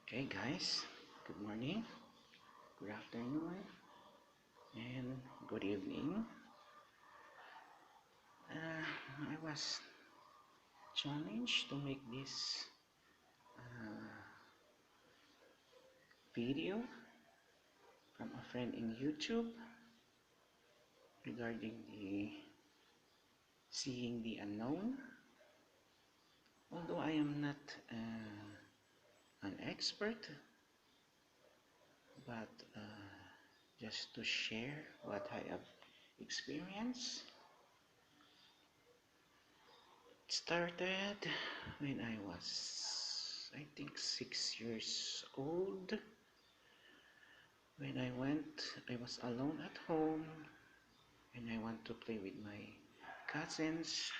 Okay, guys, good morning, good afternoon, and good evening. I was challenged to make this video from a friend in YouTube regarding the seeing the unknown. Although I am not an expert, but just to share what I have experienced. It started when I was, I think, 6 years old. When I was alone at home and I want to play with my cousins.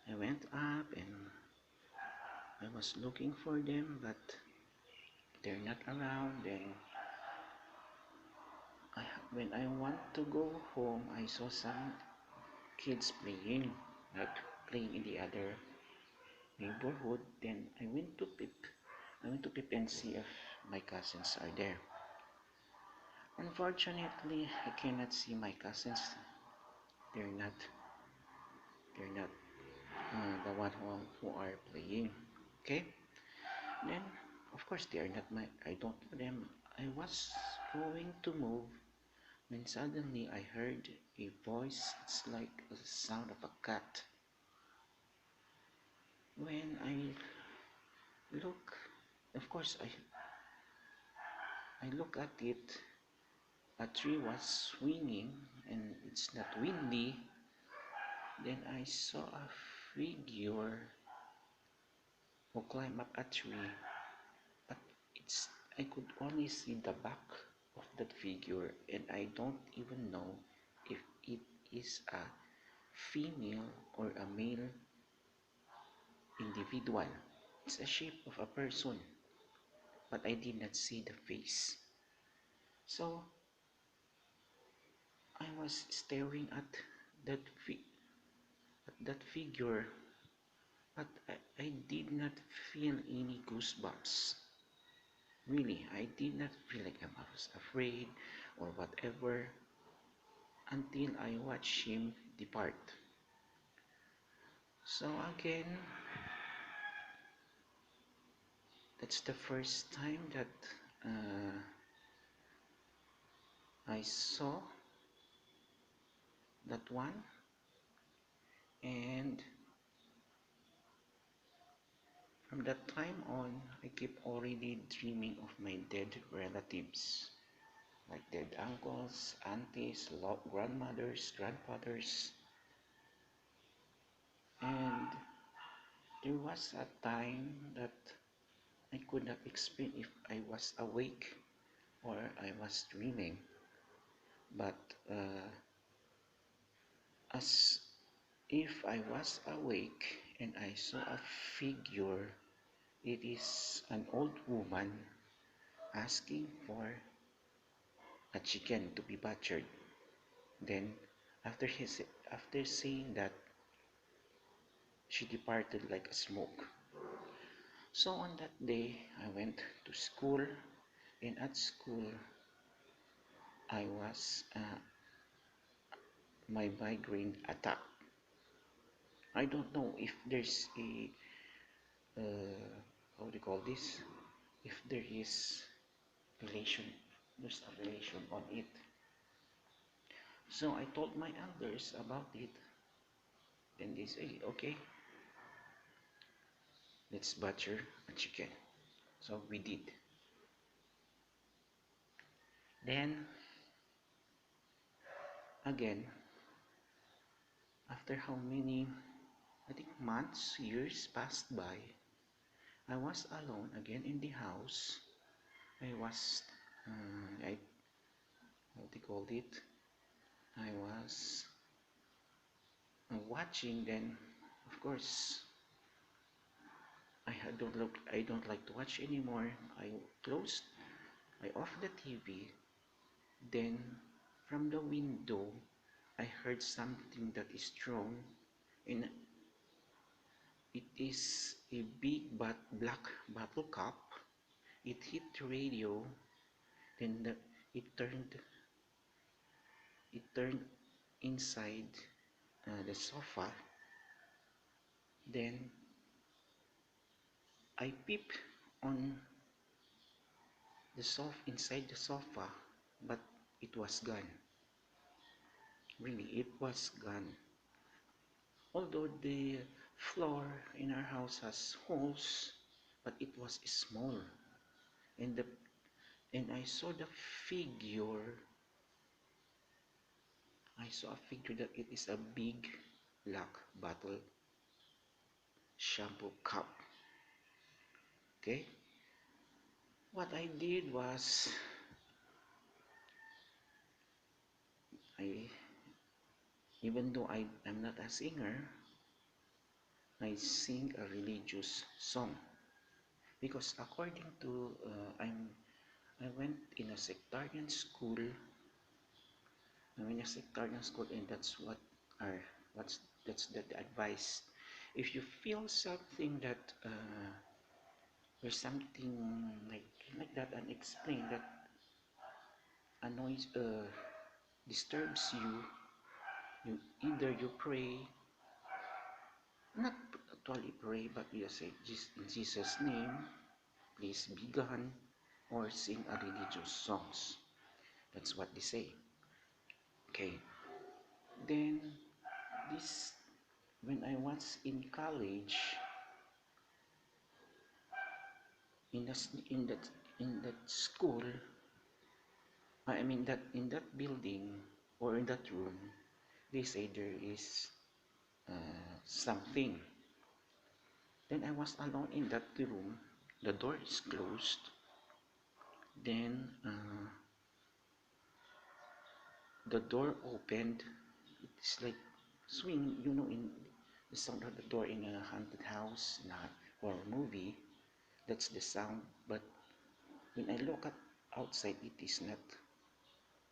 I went up and I was looking for them, but they're not around. Then when I want to go home, I saw some kids playing, like playing in the other neighborhood. Then I went to peep and see if my cousins are there. Unfortunately, I cannot see my cousins. They're not. They're not the one who are playing. Okay. Then, of course, they are not my. I don't know them. I was going to move when suddenly I heard a voice. It's like the sound of a cat. When I look, of course, I look at it. A tree was swinging and it's not windy. Then I saw a figure who climbed up a tree, but it's I could only see the back of that figure, and I don't even know if it is a female or a male individual. It's a shape of a person, but I did not see the face. So I was staring at that figure, but I did not feel any goosebumps. Really, I did not feel like I was afraid or whatever until I watched him depart. So again, that's the first time that I saw that one, and from that time on, I keep already dreaming of my dead relatives, like dead uncles, aunties, grandmothers, grandfathers, and there was a time that I could not explain if I was awake or I was dreaming, but as if I was awake and I saw a figure. It is an old woman asking for a chicken to be butchered. Then, after saying that, she departed like a smoke. So on that day, I went to school, and at school, I was my migraine attack. I don't know if there's a how do you call this? If there is relation, there's a relation on it. So I told my elders about it. Then they say, okay, let's butcher a chicken. So we did. Then again, after how many, I think months, years passed by, I was alone again in the house. I was, I, what do you call it? I was watching. Then, of course, I don't like to watch anymore. I closed, I off the TV. Then, from the window, I heard something that is strong, and it is a big but black bottle cup. it hit the radio, then it turned it turned inside the sofa. Then I peeped on the sofa inside the sofa, but it was gone. Really, it was gone. Although the floor in our house has holes, but it was small, and the and figure. I saw a figure that it is a big black bottle shampoo cup. Okay, what I did was I, even though I'm not a singer, I sing a religious song because according to I went in a sectarian school. I'm in a sectarian school, and our what's that's the advice. If you feel something that there's something like that unexplained that annoys disturbs you either you pray, not actually pray, but you just say in Jesus' name, please be gone, or sing a religious songs. That's what they say. Okay. Then this when I was in college, in the, in that school, I mean that in that building or in that room, they say there is something. Then I was alone in that room. The door is closed. Then the door opened. It's like swing, in the sound of the door in a haunted house, in a horror movie. That's the sound. But when I look at outside,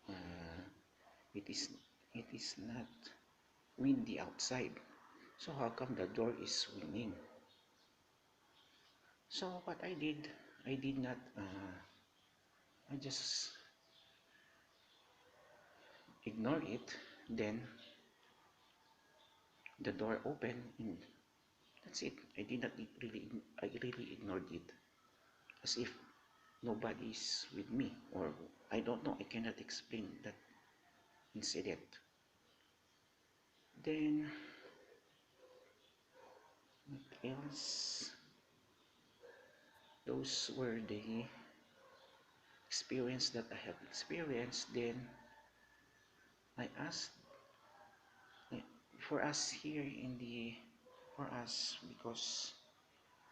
uh, it is it is not windy outside. So how come the door is swinging? So what I did, I did not. I just ignore it. Then the door opened, and that's it. I did not really. I really ignored it, as if nobody is with me, or I don't know. I cannot explain that incident. Then what else? Those were the experience that I have experienced. Then I asked for us here in the for us because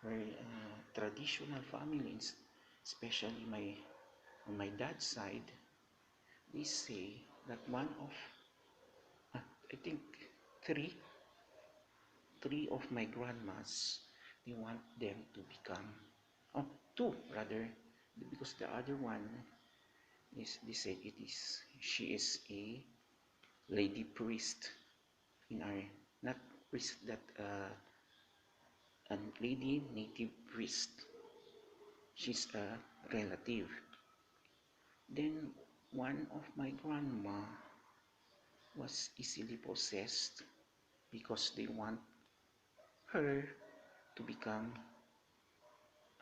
we're traditional families, especially on my dad's side. They say that I think three three of my grandmas, they want them to become, oh, two rather, because the other one is, they said she is a lady priest in our, not priest, that a lady native priest. She's a relative. Then one of my grandma was easily possessed because they want her to become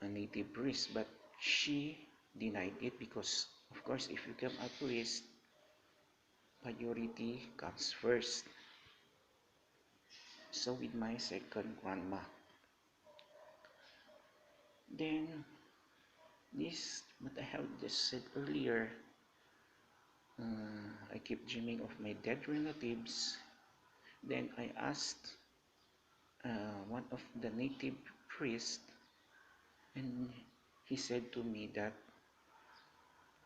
a native priest, but she denied it because, of course, if you become a priest, majority comes first. So with my second grandma, then this, what I have just said earlier, I keep dreaming of my dead relatives. Then I asked one of the native priests, and he said to me that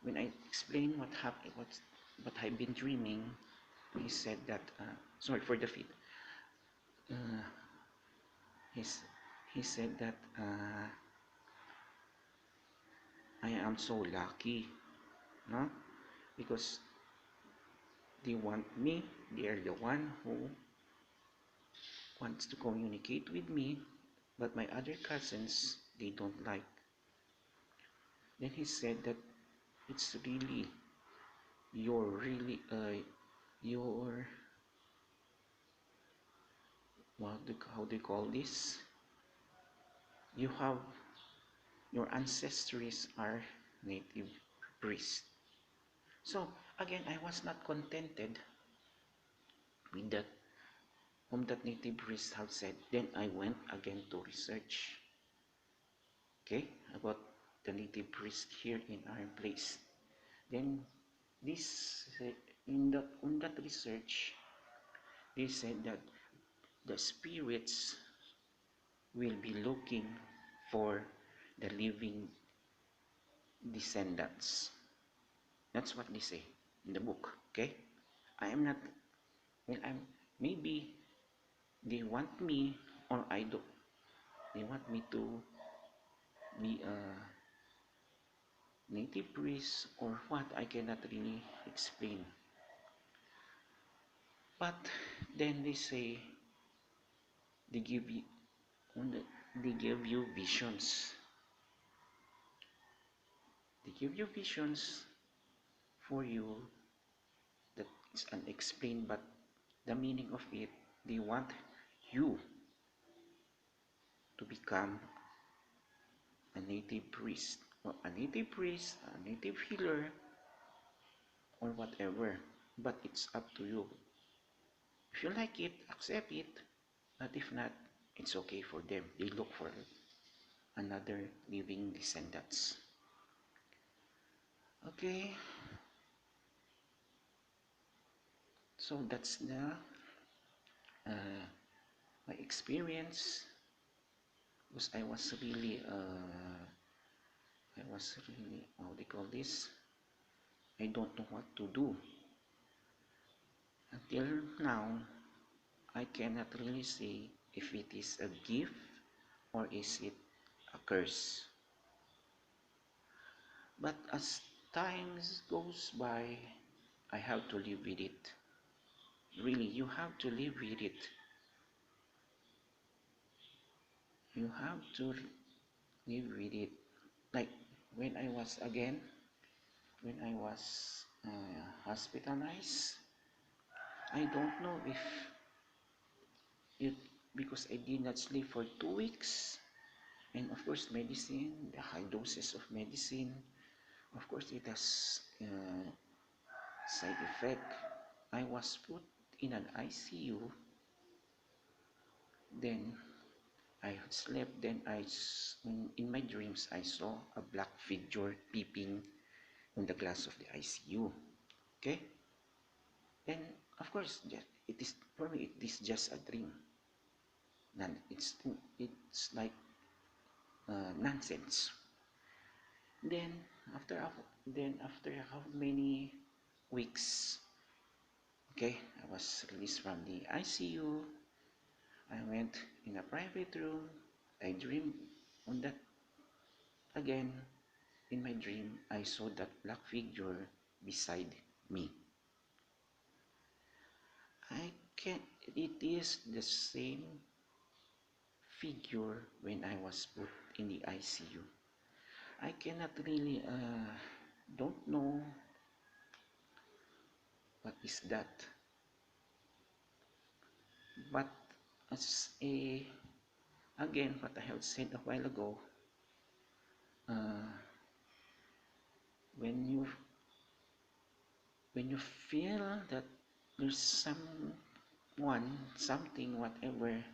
when I explained what happened, what I've been dreaming, he said that, sorry for the feed. Uh, he's, he said that I am so lucky, no? Because they want me, they are the one who wants to communicate with me, but my other cousins, they don't like. Then he said that it's really, you're really, your, how do you call this? You have, your ancestors are native priests. So again, I was not contented with that, whom that native priest have said. Then I went again to research, okay, about the native priest here in our place. Then this, in that, on that research, they said that the spirits will be looking for the living descendants. That's what they say in the book. Okay, I am not. Well, I'm, maybe they want me, or I do. They want me to be a native priest or what? I cannot really explain. But then they say they give you, they give you visions. They give you visions for you that is unexplained, but the meaning of it, they want you to become a native priest, or a native priest, a native healer, or whatever. But it's up to you. If you like it, accept it. But if not, it's okay for them. They look for another living descendants. Okay, so that's the my experience. Because I was really, how do you call this? I don't know what to do. Until now, I cannot really say if it is a gift or is it a curse. But as times goes by, I have to live with it. Really, you have to live with it. You have to live with it. Like when I was again, when I was hospitalized, I don't know if it, because I did not sleep for 2 weeks, and of course medicine, the high doses of medicine, of course it has side effect. I was put in an ICU. Then I slept. Then in my dreams I saw a black figure peeping on the glass of the ICU. Okay. Then of course it is, for me it is just a dream. And it's like nonsense. Then after how many weeks, okay, I was released from the ICU. I went in a private room. I dreamed on that again. In my dream, I saw that black figure beside me. I can It is the same figure when I was put in the ICU. I cannot really don't know what is that. But as a again what I have said a while ago, uh, when you when you feel that there's someone, something, whatever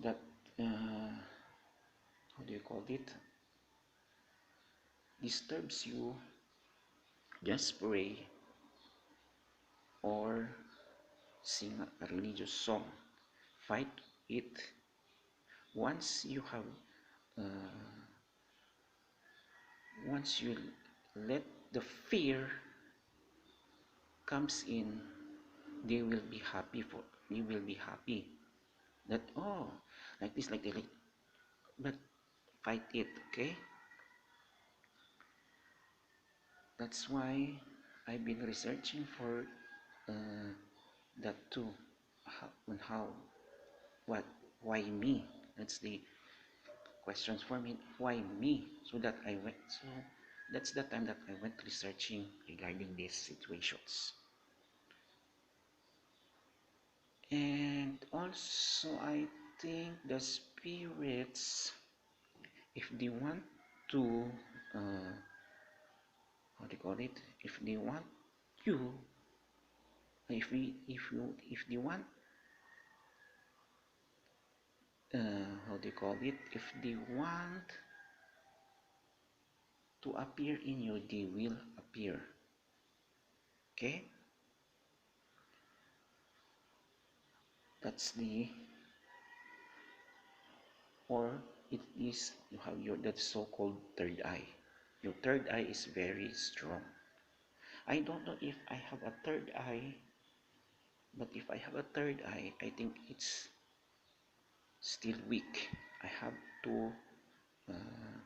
that how do you call it, disturbs you, just pray or sing a religious song. Fight it. Once you have, once you let the fear comes in, they will be happy for. You will be happy that, oh, like this, like that, like, but fight it, okay? That's why I've been researching for uh, that too, on how, what, why me? That's the questions for me. Why me? So that I went. So that's the time that I went researching regarding these situations. And also, I think the spirits, if they want to, uh, how do you call it? If they want you, if they want, how do you call it? If they want to appear in you, they will appear. Okay, that's the, or it is you have your that so-called third eye. Your third eye is very strong. I don't know if I have a third eye, but if I have a third eye, I think it's still weak. I have to, uh,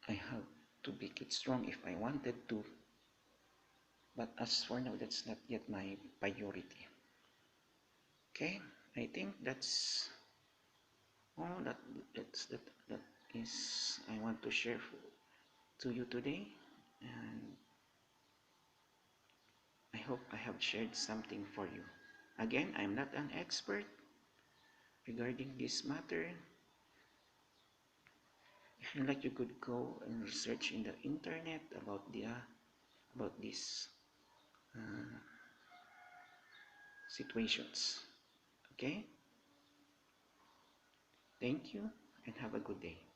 I have to make it strong if I wanted to. But as for now, that's not yet my priority. Okay, I think that's all that is I want to share to you today, and I hope I have shared something for you. Again, I'm not an expert regarding this matter. If you like, you could go and research in the internet about these uh, situations. Okay? Thank you and have a good day.